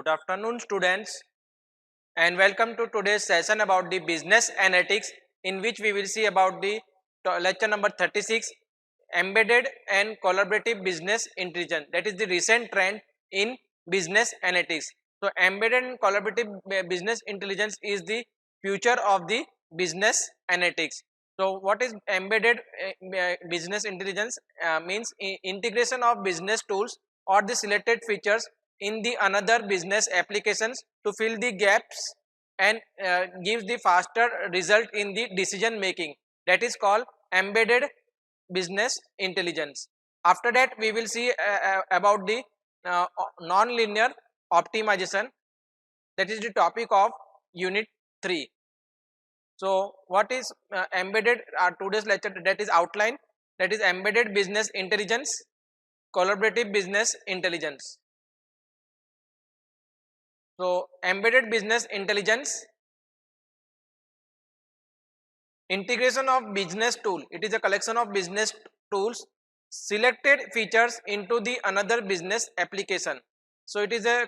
Good afternoon, students, and welcome to today's session about the business analytics, in which we will see about the lecture number 36, embedded and collaborative business intelligence. That is the recent trend in business analytics. So, embedded and collaborative business intelligence is the future of the business analytics. So, what is embedded business intelligence? Means integration of business tools or the selected features in the another business applications to fill the gaps and gives the faster result in the decision making. That is called embedded business intelligence. After that, we will see about the non-linear optimization. That is the topic of unit 3. So, what is embedded? Today's lecture, that is outline, that is embedded business intelligence, collaborative business intelligence. So, embedded business intelligence, integration of business tool. It is a collection of business tools, selected features into the another business application. So, it is a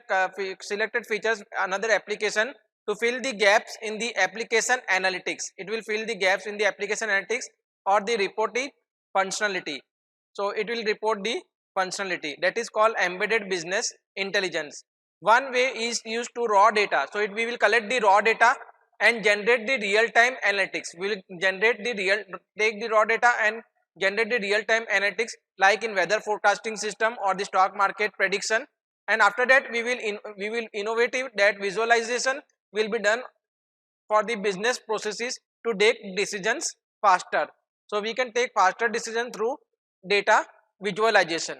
selected features another application to fill the gaps in the application analytics. It will fill the gaps in the application analytics or the reporting functionality. So, it will report the functionality. That is called embedded business intelligence. One way is used to raw data. So, we will collect the raw data and generate the real time analytics. We will generate the take the raw data and generate the real time analytics like in weather forecasting system or the stock market prediction. And after that, we will innovative that visualization will be done for the business processes to take decisions faster. So, we can take faster decision through data visualization.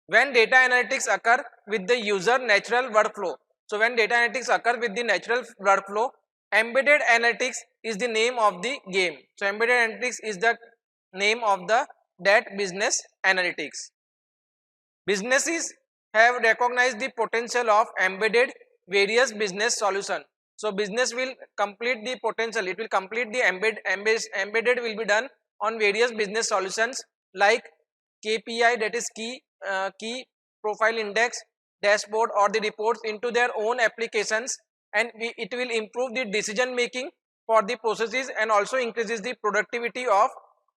When data analytics occur with the user natural workflow. So, when data analytics occur with the natural workflow, embedded analytics is the name of the game. So, embedded analytics is the name of the that business analytics. Businesses have recognized the potential of embedded various business solution. So, business will complete the potential, it will complete the embedded will be done on various business solutions like KPI, that is key profile index, dashboard or the reports into their own applications, and it will improve the decision making for the processes and also increases the productivity of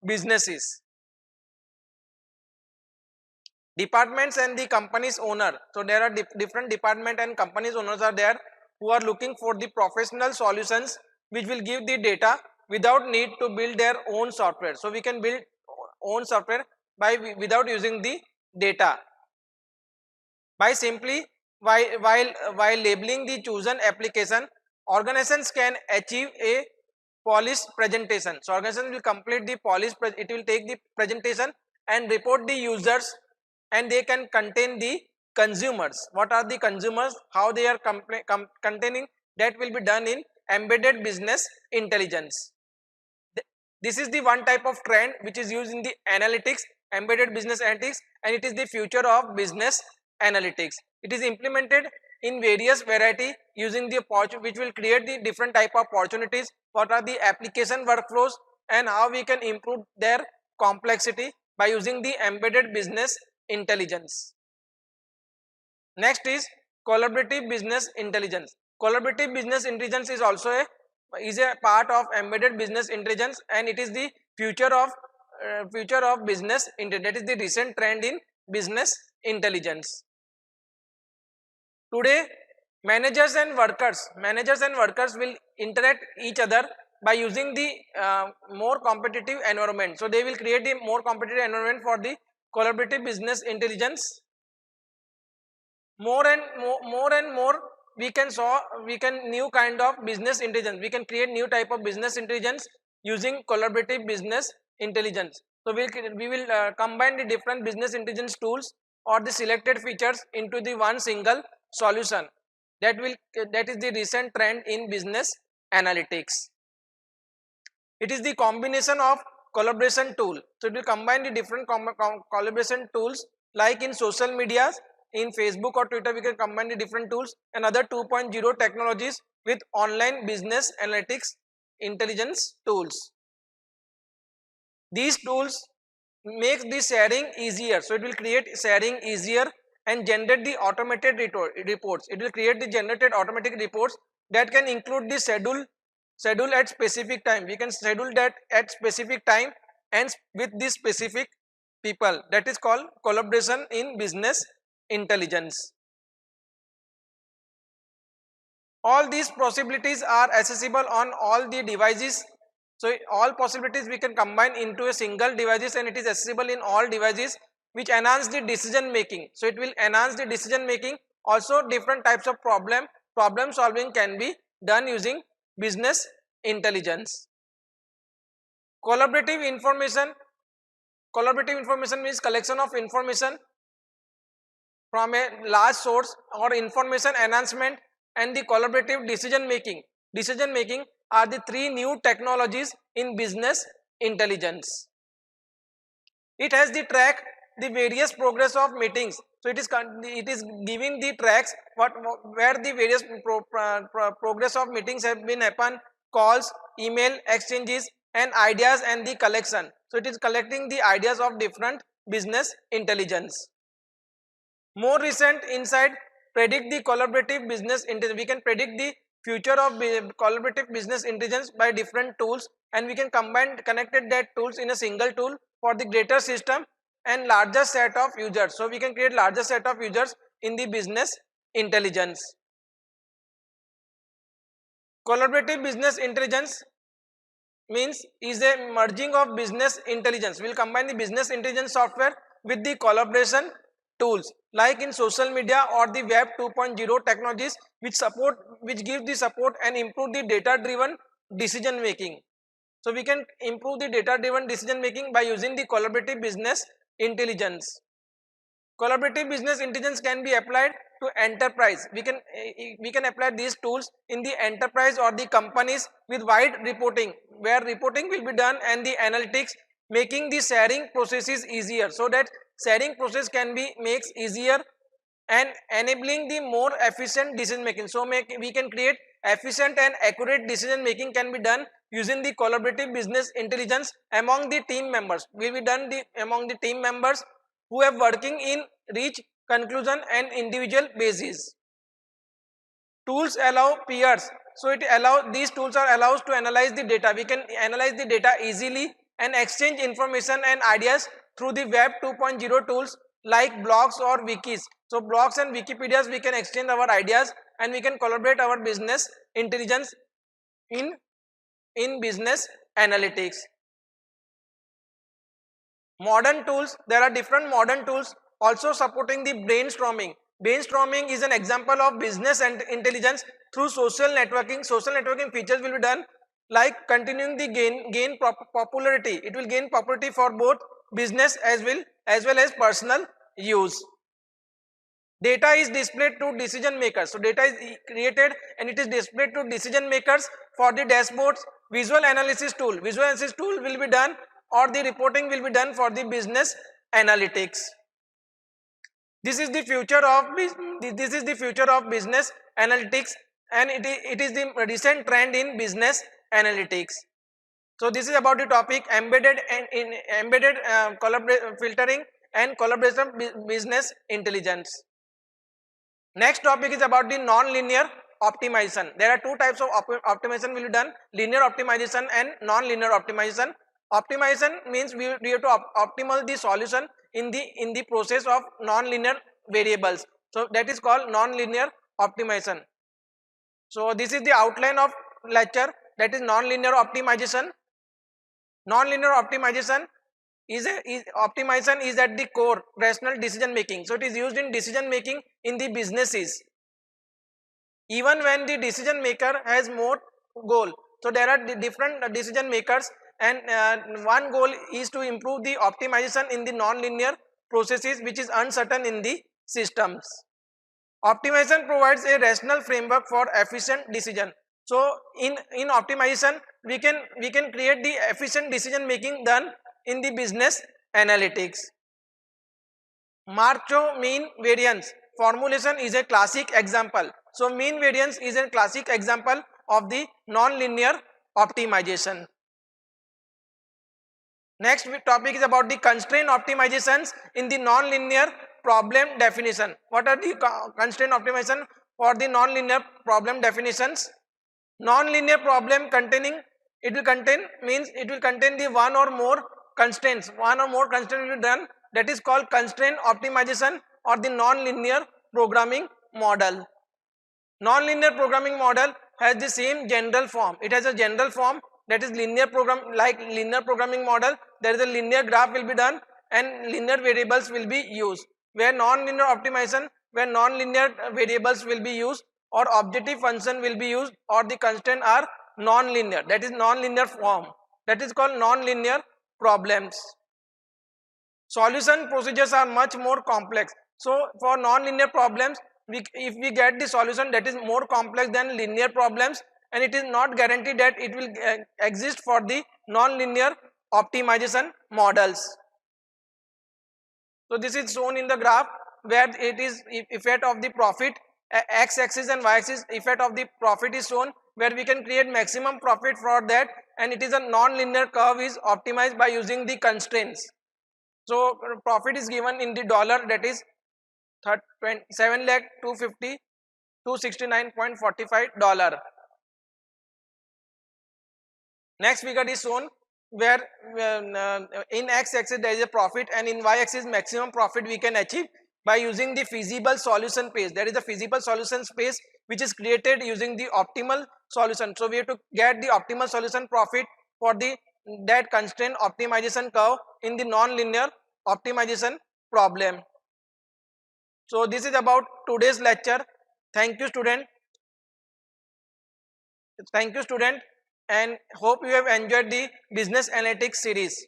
businesses. Departments and the company's owner. So, there are different department and companies owners are there who are looking for the professional solutions which will give the data without need to build their own software. So, we can build own software by without using the data. By simply while labeling the chosen application, organizations can achieve a polished presentation. So, organization will complete the polished, it will take the presentation and report the users, and they can contain the consumers. What are the consumers? How they are containing? That will be done in embedded business intelligence. This is the one type of trend which is used in the analytics, embedded business analytics, and it is the future of business analytics. It is implemented in various variety using the which will create the different type of opportunities. What are the application workflows and how we can improve their complexity by using the embedded business intelligence. Next is collaborative business intelligence. Collaborative business intelligence is also a part of embedded business intelligence, and it is the future of business intelligence. That is the recent trend in business intelligence. Today, managers and workers will interact each other by using the more competitive environment. So, they will create a more competitive environment for the collaborative business intelligence. More and more we can new kind of business intelligence. We can create new type of business intelligence using collaborative business intelligence. So, we will combine the different business intelligence tools or the selected features into the one single solution. That is the recent trend in business analytics. It is the combination of collaboration tool. So, it will combine the different collaboration tools like in social media, in Facebook or Twitter. We can combine the different tools and other 2.0 technologies with online business analytics intelligence tools. These tools make the sharing easier. So, it will create sharing easier and generate the automated reports. It will create the generated automatic reports that can include the schedule at specific time. We can schedule that at specific time and with the specific people. That is called collaboration in business intelligence. All these possibilities are accessible on all the devices. So all possibilities we can combine into a single devices, and it is accessible in all devices, which enhance the decision making. So it will enhance the decision making. Also different types of problem solving can be done using business intelligence. Collaborative information means collection of information from a large source or information enhancement and the collaborative decision making are the three new technologies in business intelligence. It has the track the various progress of meetings. So it is giving the tracks where the various progress of meetings have been happen, calls, email exchanges and ideas and the collection. So it is collecting the ideas of different business intelligence. More recent insight predict the collaborative business intelligence. We can predict the future of collaborative business intelligence by different tools, and we can connected that tools in a single tool for the greater system and larger set of users. So we can create larger set of users in the business intelligence. Collaborative business intelligence means is a merging of business intelligence. We will combine the business intelligence software with the collaboration tools like in social media or the web 2.0 technologies which give the support and improve the data driven decision making. So we can improve the data driven decision making by using the collaborative business intelligence. Collaborative business intelligence can be applied to enterprise. We can apply these tools in the enterprise or the companies with wide reporting, where reporting will be done and the analytics, making the sharing processes easier, so that sharing process can be makes easier and enabling the more efficient decision making. So we can create efficient and accurate decision making can be done using the collaborative business intelligence among the team members. Will be done among the team members who are working in reach conclusion and individual basis. Tools allow peers. So these tools are allows to analyze the data. We can analyze the data easily and exchange information and ideas through the web 2.0 tools like blogs or wikis. So blogs and Wikipedias we can exchange our ideas and we can collaborate our business intelligence in business analytics. Modern tools, there are different modern tools also supporting the brainstorming. Brainstorming is an example of business and intelligence through social networking. Social networking features will be done like continuing the gain popularity. It will gain popularity for both business as well as personal use. Data is displayed to decision makers. So data is created and it is displayed to decision makers for the dashboards. Visual analysis tool will be done, or the reporting will be done for the business analytics. This is the future of business analytics, and it is the recent trend in business analytics. So this is about the topic embedded filtering and collaboration business intelligence. Next topic is about the non-linear optimization. There are two types of optimization will be done: linear optimization and non-linear optimization. Optimization means we have to optimal the solution in the process of non-linear variables. So that is called non-linear optimization. So this is the outline of lecture, that is non-linear optimization. Non-linear optimization is at the core rational decision making. So it is used in decision making in the businesses, even when the decision maker has more goal. So there are the different decision makers, and one goal is to improve the optimization in the non-linear processes which is uncertain in the systems. Optimization provides a rational framework for efficient decision. So in optimization we can create the efficient decision making done in the business analytics. Markov mean variance formulation is a classic example. So mean variance is a classic example of the non-linear optimization. Next topic is about the constraint optimizations in the non-linear problem definition. What are the constraint optimization for the non-linear problem definitions? Non-linear problem containing, it will contain means it will contain the one or more constraints. One or more constraints will be done. That is called constraint optimization or the non-linear programming model. Non-linear programming model has the same general form. It has a general form, that is linear program, like linear programming model. There is a linear graph will be done and linear variables will be used. Where non-linear optimization, where non-linear variables will be used or objective function will be used or the constraint are non-linear. That is non-linear form. That is called non-linear problems. Solution procedures are much more complex. So for non-linear problems, if we get the solution that is more complex than linear problems, and it is not guaranteed that it will exist for the non-linear optimization models. So this is shown in the graph where it is effect of the profit, x-axis and y-axis effect of the profit is shown, where we can create maximum profit for that, and it is a non-linear curve is optimized by using the constraints. So profit is given in the dollar, that is 7,250,269.45 dollar. Next figure is shown where in x-axis there is a profit and in y-axis maximum profit we can achieve by using the feasible solution space. There is a feasible solution space which is created using the optimal solution. So we have to get the optimal solution profit for the that constraint optimization curve in the non-linear optimization problem. So this is about today's lecture. Thank you student. Thank you student, and hope you have enjoyed the business analytics series.